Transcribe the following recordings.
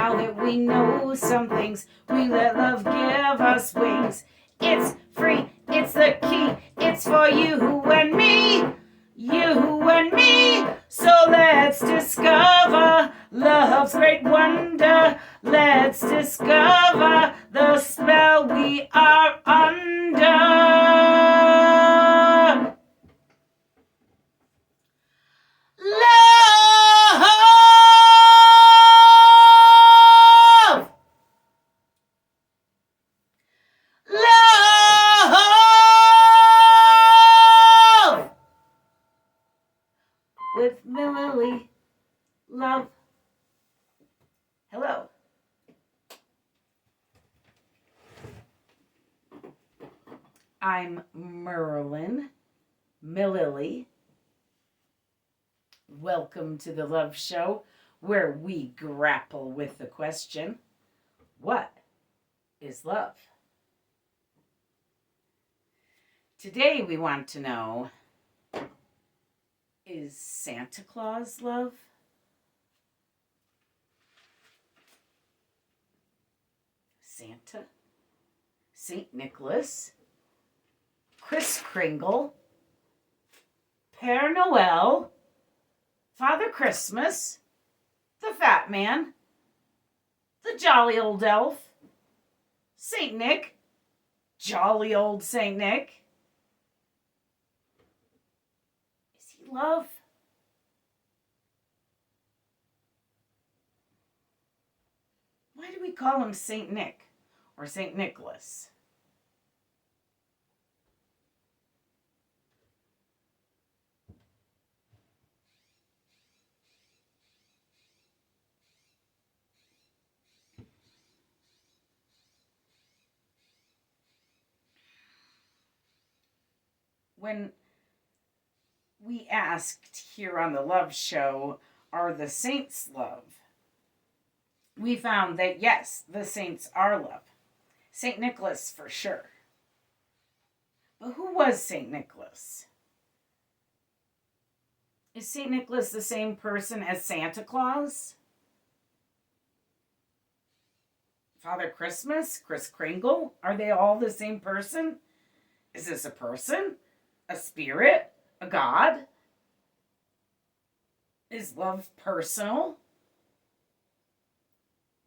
Now that we know some things, we let love give us wings. It's free, it's the key, it's for you and me, you and me. So let's discover love's great wonder. Let's discover the spell we are under. Love! Love! With Mililli. Love. Hello. I'm Merlin. Mililli. Welcome to the Love Show, where we grapple with the question, what is love? Today we want to know, is Santa Claus love? Santa? St. Nicholas? Kris Kringle? Père Noel? Father Christmas? The Fat Man? The Jolly Old Elf? St. Nick? Jolly old St. Nick? Is he love? Why do we call him St. Nick or St. Nicholas? When we asked here on the Love Show, are the saints love? We found that yes, the saints are love. St. Nicholas for sure. But who was St. Nicholas? Is St. Nicholas the same person as Santa Claus? Father Christmas? Kris Kringle? Are they all the same person? Is this a person? A spirit? A god? Is love personal?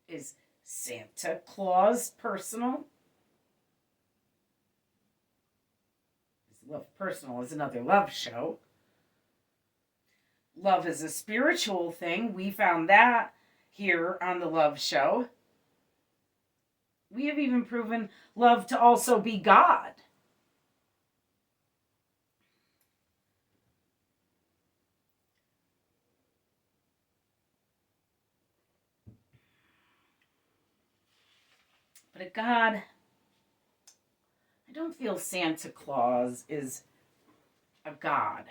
Is Santa Claus personal? Is love personal is another Love Show. Love is a spiritual thing. We found that here on the Love Show. We have even proven love to also be God. But a God, I don't feel Santa Claus is a God.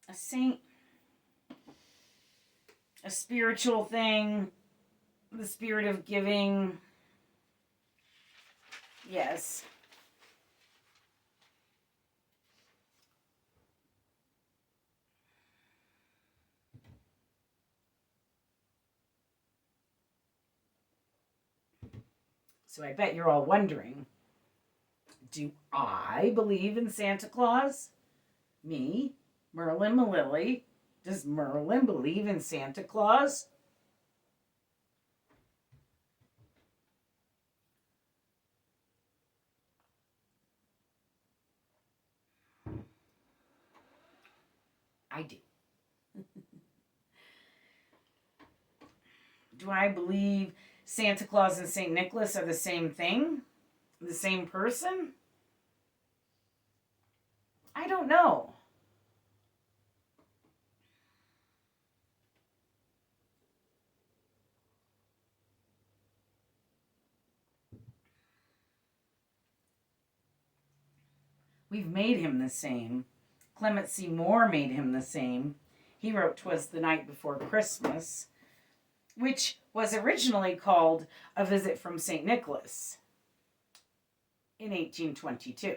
A saint, a spiritual thing, the spirit of giving. Yes. So I bet you're all wondering, do I believe in Santa Claus? Me, Merlin Mililli. Does Merlin believe in Santa Claus? I do. Do I believe Santa Claus and St. Nicholas are the same thing? The same person? I don't know. We've made him the same. Clement C. Moore made him the same. He wrote "'Twas the Night Before Christmas," which was originally called A Visit from St. Nicholas in 1822.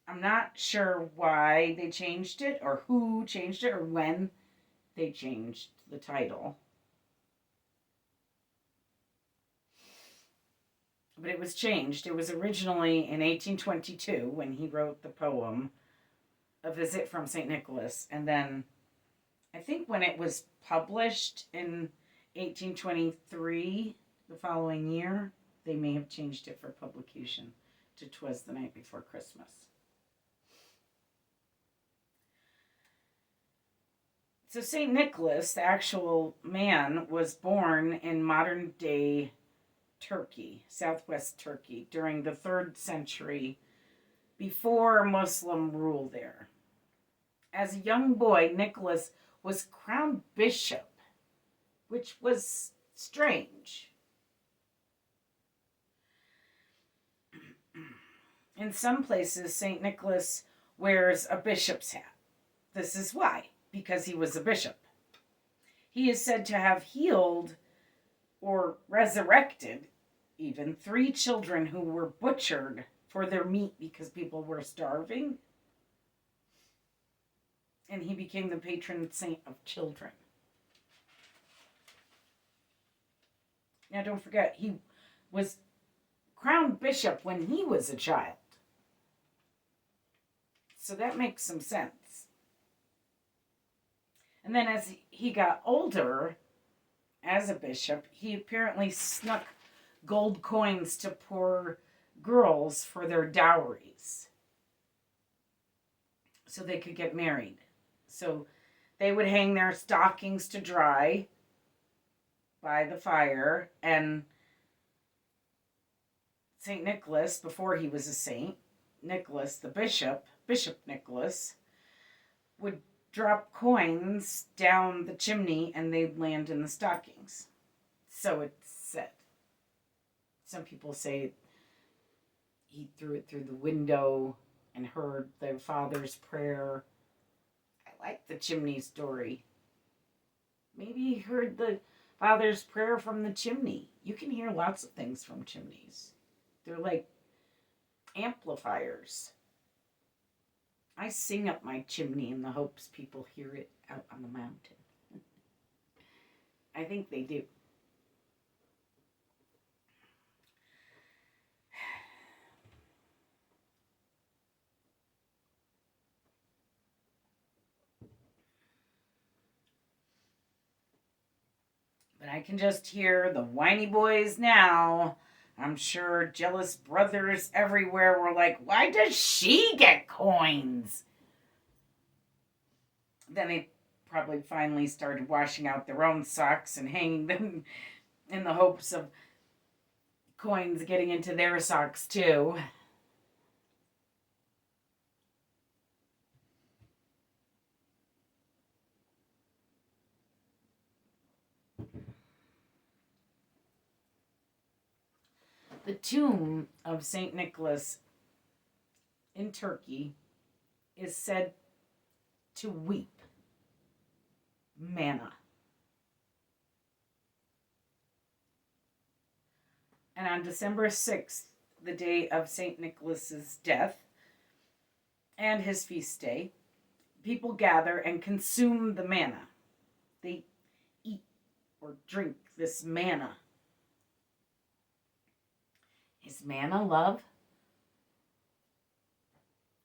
I'm not sure why they changed it, or who changed it, or when they changed the title. but it was changed. It was originally in 1822 when he wrote the poem A Visit from St. Nicholas. And then I think when it was published in 1823, the following year, they may have changed it for publication to 'Twas the Night Before Christmas. So St. Nicholas, the actual man, was born in modern day Turkey, southwest Turkey, during the 3rd century before Muslim rule there. As a young boy, Nicholas was crowned bishop, which was strange. In some places, St. Nicholas wears a bishop's hat. This is why, because he was a bishop. He is said to have healed or resurrected even 3 children who were butchered for their meat because people were starving. And he became the patron saint of children. Now, don't forget, he was crowned bishop when he was a child. So that makes some sense. And then as he got older, as a bishop, he apparently snuck gold coins to poor girls for their dowries so they could get married. So they would hang their stockings to dry by the fire, and St. Nicholas, before he was a saint, Nicholas the Bishop Nicholas, would drop coins down the chimney and they'd land in the stockings. So it's said. Some people say he threw it through the window and heard their father's prayer. I like the chimney story. Maybe he heard the father's prayer from the chimney. You can hear lots of things from chimneys. They're like amplifiers. I sing up my chimney in the hopes people hear it out on the mountain. I think they do. But I can just hear the whiny boys now. I'm sure jealous brothers everywhere were like, why does she get coins? Then they probably finally started washing out their own socks and hanging them in the hopes of coins getting into their socks too. The tomb of St. Nicholas in Turkey is said to weep manna. And on December 6th, the day of St. Nicholas's death and his feast day, people gather and consume the manna. They eat or drink this manna. Is manna love?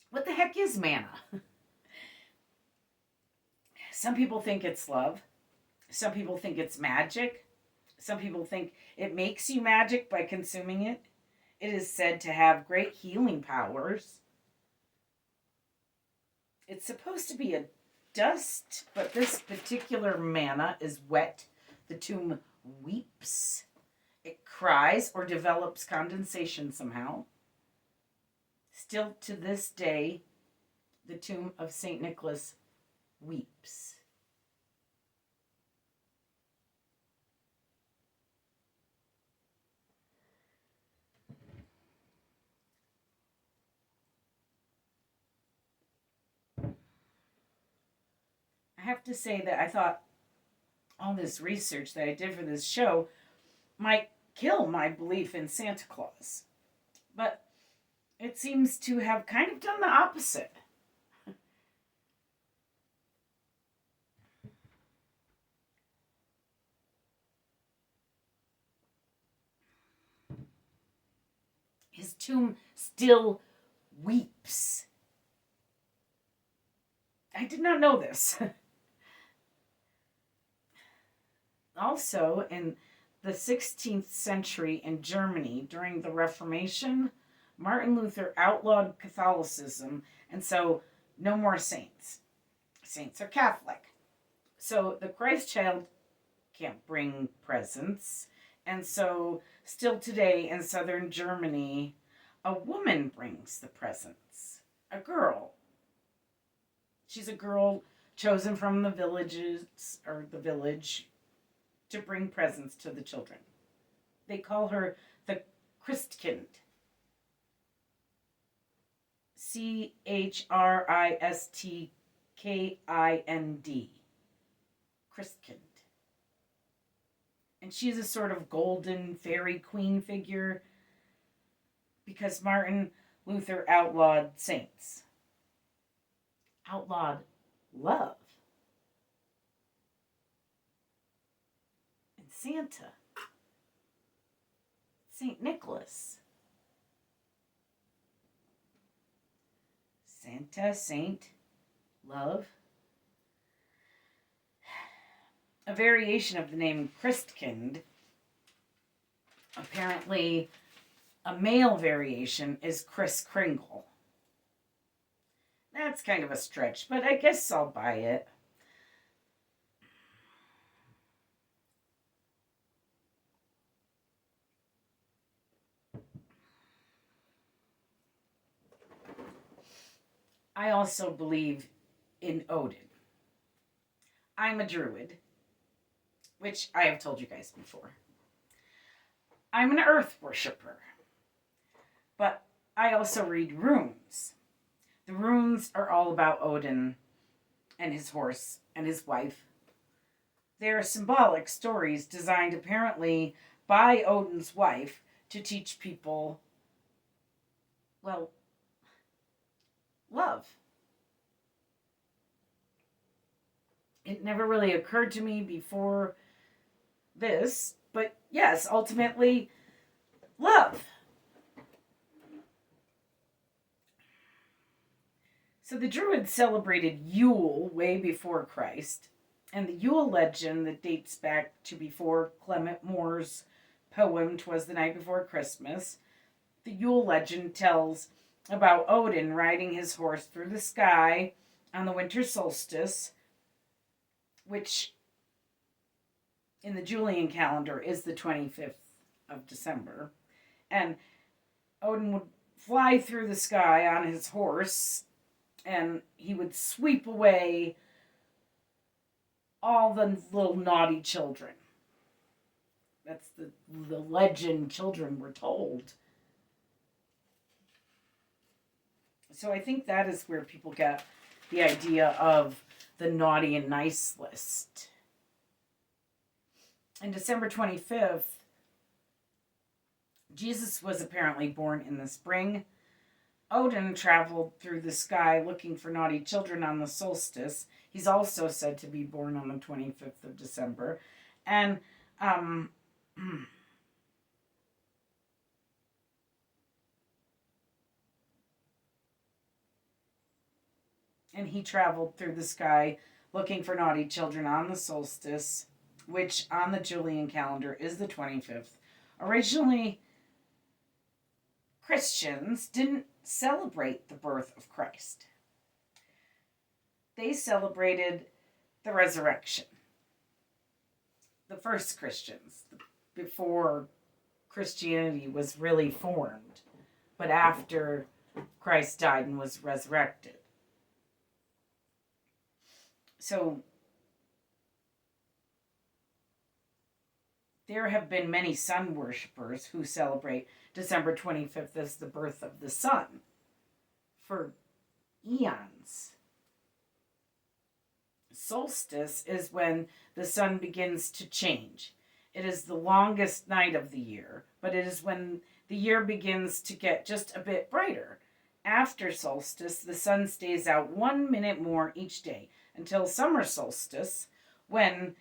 What the heck is manna? Some people think it's love. Some people think it's magic. Some people think it makes you magic by consuming it. It is said to have great healing powers. It's supposed to be a dust, but this particular manna is wet. The tomb weeps. It cries or develops condensation somehow. Still to this day, the tomb of St. Nicholas weeps. I have to say that I thought all this research that I did for this show might kill my belief in Santa Claus. But it seems to have kind of done the opposite. tomb still weeps. I did not know this. Also, in the 16th century in Germany during the Reformation, Martin Luther outlawed Catholicism, and so no more saints. Saints are Catholic. So the Christ child can't bring presents, and so still today in southern Germany, a woman brings the presents. A girl. She's a girl chosen from the villages or the village to bring presents to the children. They call her the Christkind. Christkind. Christkind. And she's a sort of golden fairy queen figure because Martin Luther outlawed saints. Outlawed love. And Santa. St. Nicholas. Santa, saint, love. A variation of the name Christkind, apparently a male variation, is Kris Kringle. That's kind of a stretch, but I guess I'll buy it. I also believe in Odin. I'm a druid, which I have told you guys before. I'm an earth worshiper, but I also read runes. The runes are all about Odin and his horse and his wife. They are symbolic stories designed apparently by Odin's wife to teach people, well, love. It never really occurred to me before this, but yes, ultimately, love. So the Druids celebrated Yule way before Christ, and the Yule legend that dates back to before Clement Moore's poem "'Twas the Night Before Christmas." The Yule legend tells about Odin riding his horse through the sky on the winter solstice, which in the Julian calendar is the 25th of December. And Odin would fly through the sky on his horse, and he would sweep away all the little naughty children. That's the legend children were told. So I think that is where people get the idea of the naughty and nice list. On December 25th, Jesus was apparently born in the spring. Odin traveled through the sky looking for naughty children on the solstice. He's also said to be born on the 25th of December. And and he traveled through the sky looking for naughty children on the solstice, which on the Julian calendar is the 25th. Originally, Christians didn't celebrate the birth of Christ. They celebrated the resurrection. The first Christians, before Christianity was really formed, but after Christ died and was resurrected. So there have been many sun worshippers who celebrate December 25th as the birth of the sun for eons. Solstice is when the sun begins to change. It is the longest night of the year, but it is when the year begins to get just a bit brighter. After solstice, the sun stays out 1 minute more each day until summer solstice, when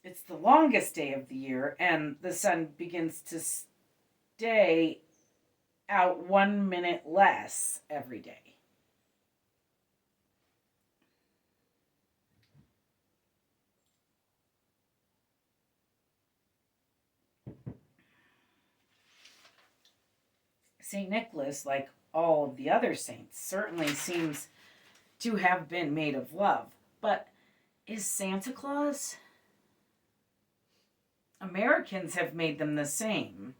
It's the longest day of the year, and the sun begins to stay out 1 minute less every day. St. Nicholas, like all of the other saints, certainly seems to have been made of love. But is Santa Claus? Americans have made them the same.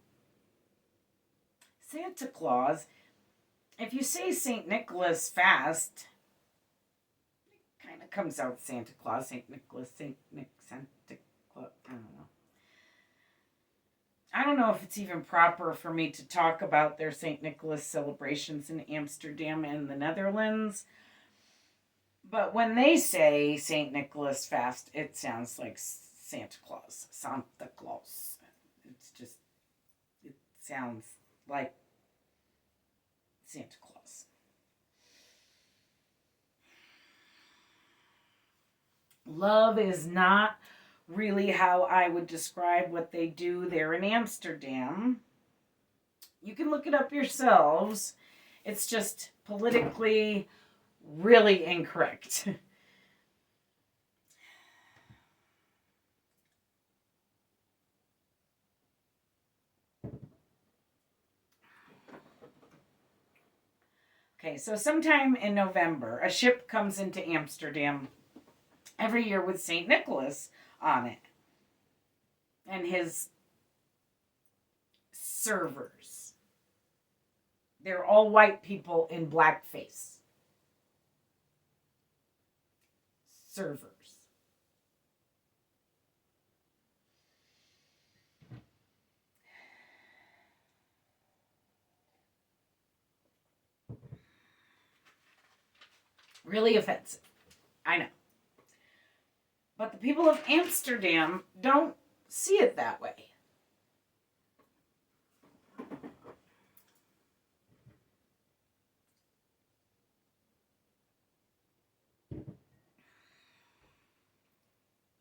Santa Claus, if you say St. Nicholas fast, it kind of comes out Santa Claus, St. Nicholas, Santa Claus, I don't know. I don't know if it's even proper for me to talk about their St. Nicholas celebrations in Amsterdam and the Netherlands. But when they say St. Nicholas fast, it sounds like Santa Claus. Santa Claus. It sounds like Santa Claus. Love is not really how I would describe what they do there in Amsterdam. You can look it up yourselves. It's just politically really incorrect. Okay, so sometime in November, a ship comes into Amsterdam every year with St. Nicholas on it and his servers. They're all white people in blackface. Servers. Really offensive. I know. But the people of Amsterdam don't see it that way.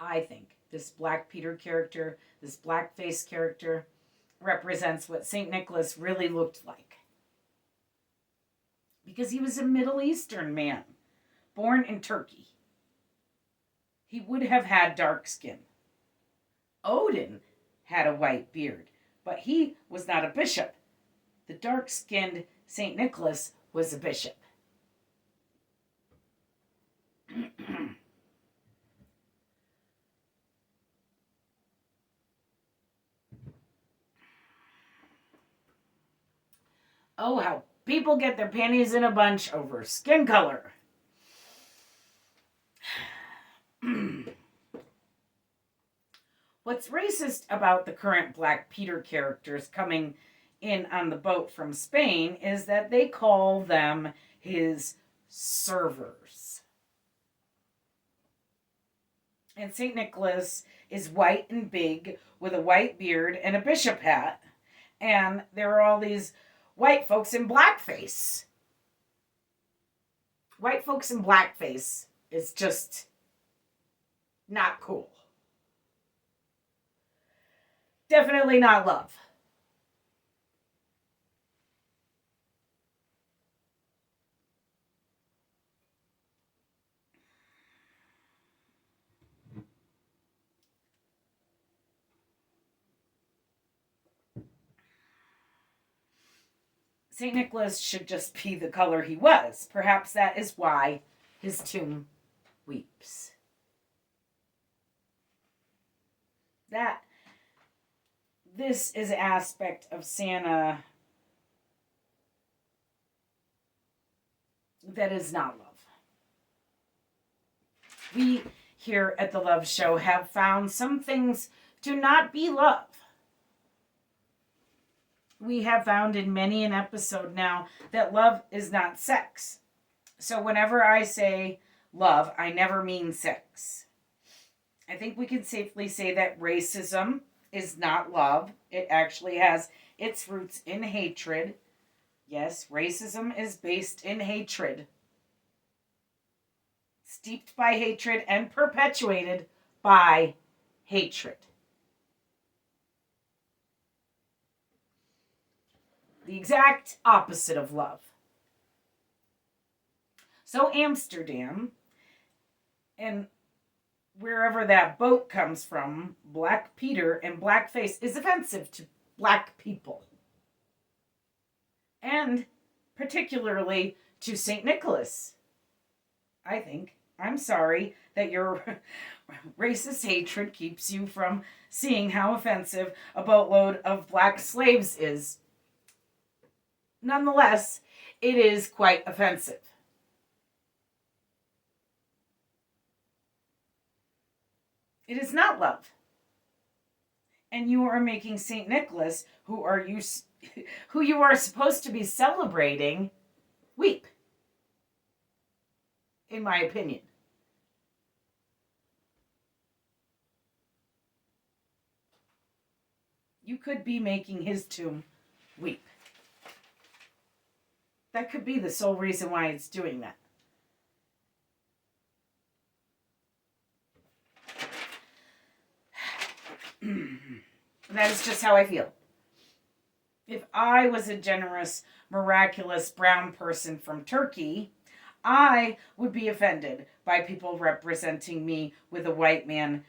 I think this Black Peter character, this blackface character, represents what St. Nicholas really looked like. Because he was a Middle Eastern man, born in Turkey. He would have had dark skin. Odin had a white beard, but he was not a bishop. The dark-skinned St. Nicholas was a bishop. Oh, how people get their panties in a bunch over skin color. What's racist about the current Black Peter characters coming in on the boat from Spain is that they call them his servers. And St. Nicholas is white and big with a white beard and a bishop hat. And there are all these white folks in blackface. White folks in blackface is just not cool. Definitely not love. St. Nicholas should just be the color he was. Perhaps that is why his tomb weeps. This is an aspect of Santa that is not love. We here at the Love Show have found some things to not be love. We have found in many an episode now that love is not sex. So whenever I say love, I never mean sex. I think we can safely say that racism is not love. It actually has its roots in hatred. Yes, racism is based in hatred. Steeped by hatred and perpetuated by hatred. The exact opposite of love. So Amsterdam, and wherever that boat comes from, Black Peter and blackface is offensive to black people. And particularly to St. Nicholas, I think. I'm sorry that your racist hatred keeps you from seeing how offensive a boatload of black slaves is. Nonetheless, it is quite offensive. It is not love. And you are making St. Nicholas, who you are supposed to be celebrating, weep. In my opinion. You could be making his tomb weep. That could be the sole reason why it's doing that. That is just how I feel. If I was a generous, miraculous brown person from Turkey, I would be offended by people representing me with a white man.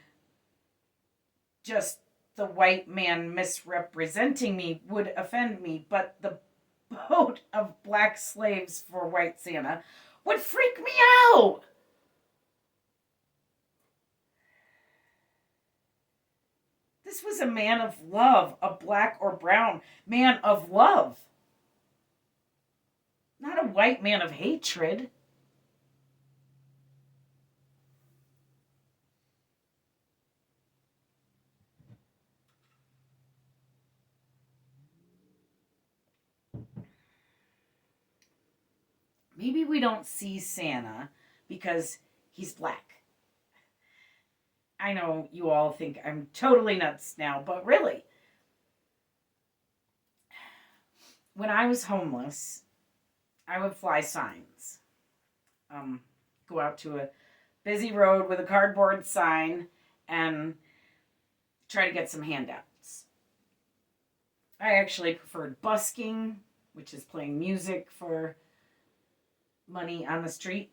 Just the white man misrepresenting me would offend me, but the boat of black slaves for white Santa would freak me out. This was a man of love, a black or brown man of love. Not a white man of hatred. Maybe we don't see Santa because he's black. I know you all think I'm totally nuts now, but really, when I was homeless, I would fly signs. Go out to a busy road with a cardboard sign and try to get some handouts. I actually preferred busking, which is playing music for money on the street.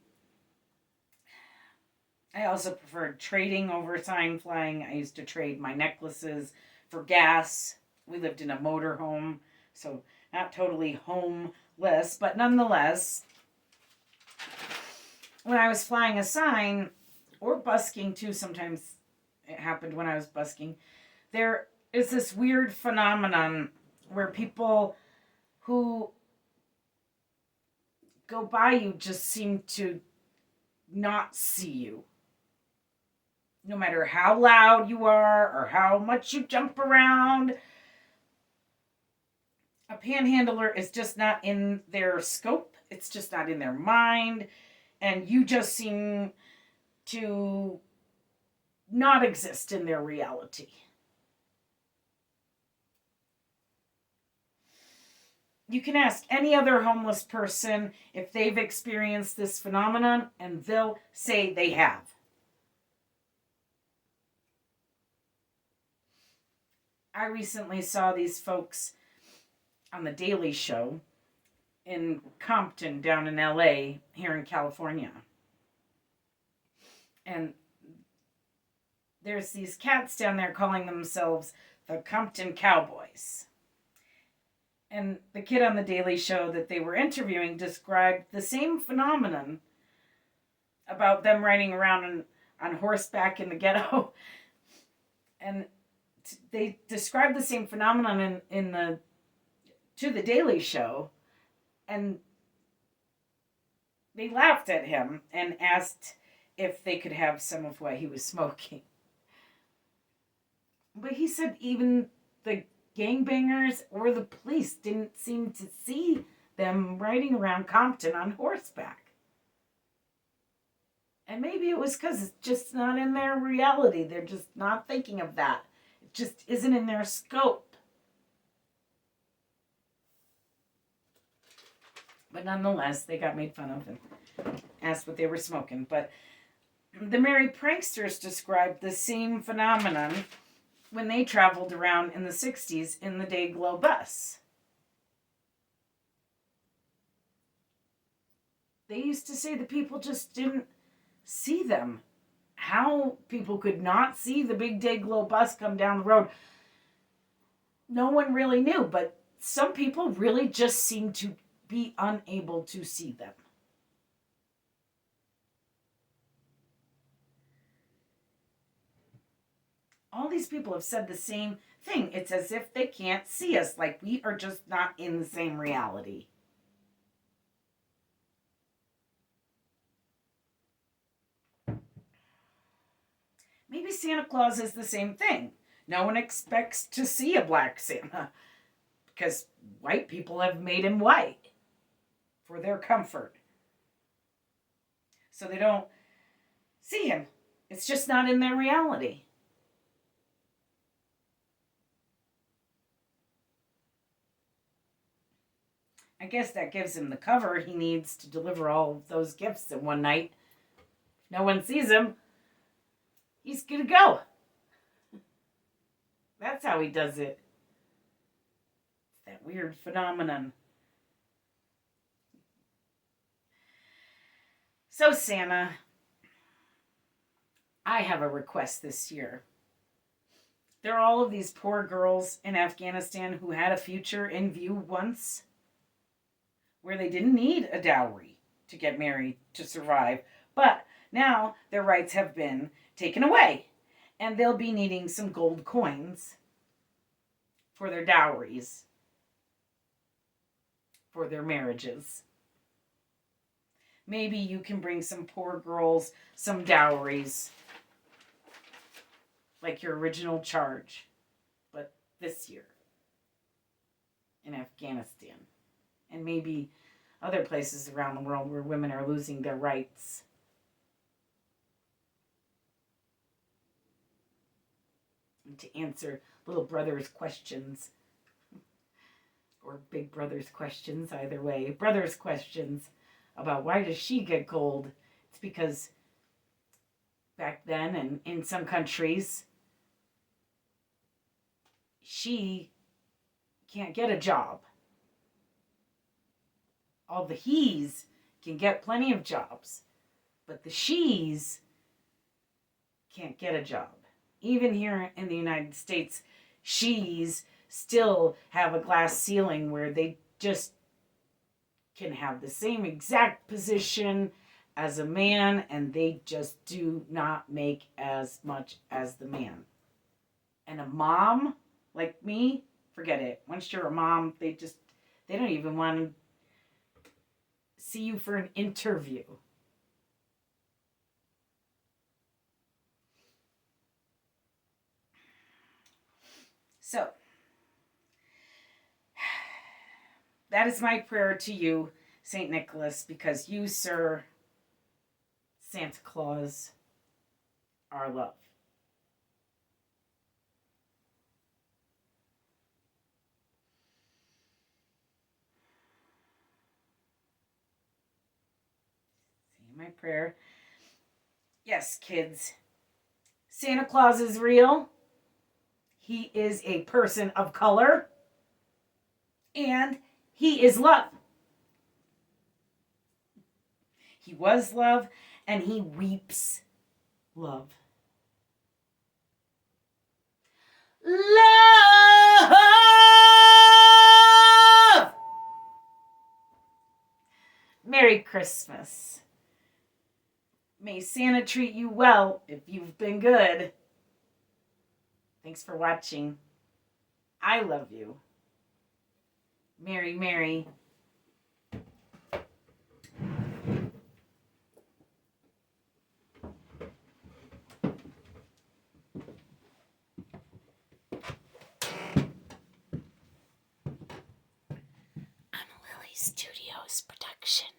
I also preferred trading over sign flying. I used to trade my necklaces for gas. We lived in a motorhome, so not totally homeless, but nonetheless, when I was flying a sign, or busking too, sometimes it happened when I was busking, there is this weird phenomenon where people who go by you just seem to not see you. No matter how loud you are or how much you jump around, a panhandler is just not in their scope. It's just not in their mind. And you just seem to not exist in their reality. You can ask any other homeless person if they've experienced this phenomenon, and they'll say they have. I recently saw these folks on The Daily Show in Compton, down in LA, here in California. And there's these cats down there calling themselves the Compton Cowboys. And the kid on The Daily Show that they were interviewing described the same phenomenon about them riding around on horseback in the ghetto. And they described the same phenomenon to The Daily Show. And they laughed at him and asked if they could have some of what he was smoking. But he said even the gangbangers or the police didn't seem to see them riding around Compton on horseback. And maybe it was because it's just not in their reality. They're just not thinking of that. It just isn't in their scope. But nonetheless, they got made fun of and asked what they were smoking. But The merry pranksters described the same phenomenon when they traveled around in the 60s in the day-glow bus. They used to say the people just didn't see them. How people could not see the big day-glow bus come down the road, no one really knew, but some people really just seemed to be unable to see them. All these people have said the same thing. It's as if they can't see us, like we are just not in the same reality. Maybe Santa Claus is the same thing. No one expects to see a black Santa because white people have made him white for their comfort. So they don't see him. It's just not in their reality. I guess that gives him the cover he needs to deliver all of those gifts in one night. If no one sees him, he's going to go. That's how he does it. It's that weird phenomenon. So, Santa, I have a request this year. There are all of these poor girls in Afghanistan who had a future in view once, where they didn't need a dowry to get married to survive, but now their rights have been taken away, and they'll be needing some gold coins for their dowries, for their marriages. Maybe you can bring some poor girls some dowries, like your original charge, but this year in Afghanistan. And maybe other places around the world where women are losing their rights. And to answer little brother's questions, or big brother's questions, either way, brother's questions about why does she get gold. It's because back then and in some countries, she can't get a job. All the he's can get plenty of jobs, but the she's can't get a job. Even here in the United States, she's still have a glass ceiling where they just can have the same exact position as a man, and they just do not make as much as the man. And a mom like me, forget it. Once you're a mom, they don't even want to see you for an interview. So, that is my prayer to you, St. Nicholas, because you, sir, Santa Claus, are love. Say my prayer. Yes, kids, Santa Claus is real. He is a person of color. And he is love. He was love, and he weeps love. Love! Merry Christmas. May Santa treat you well if you've been good. Thanks for watching. I love you. Mary, Mary. Mililli Studios production.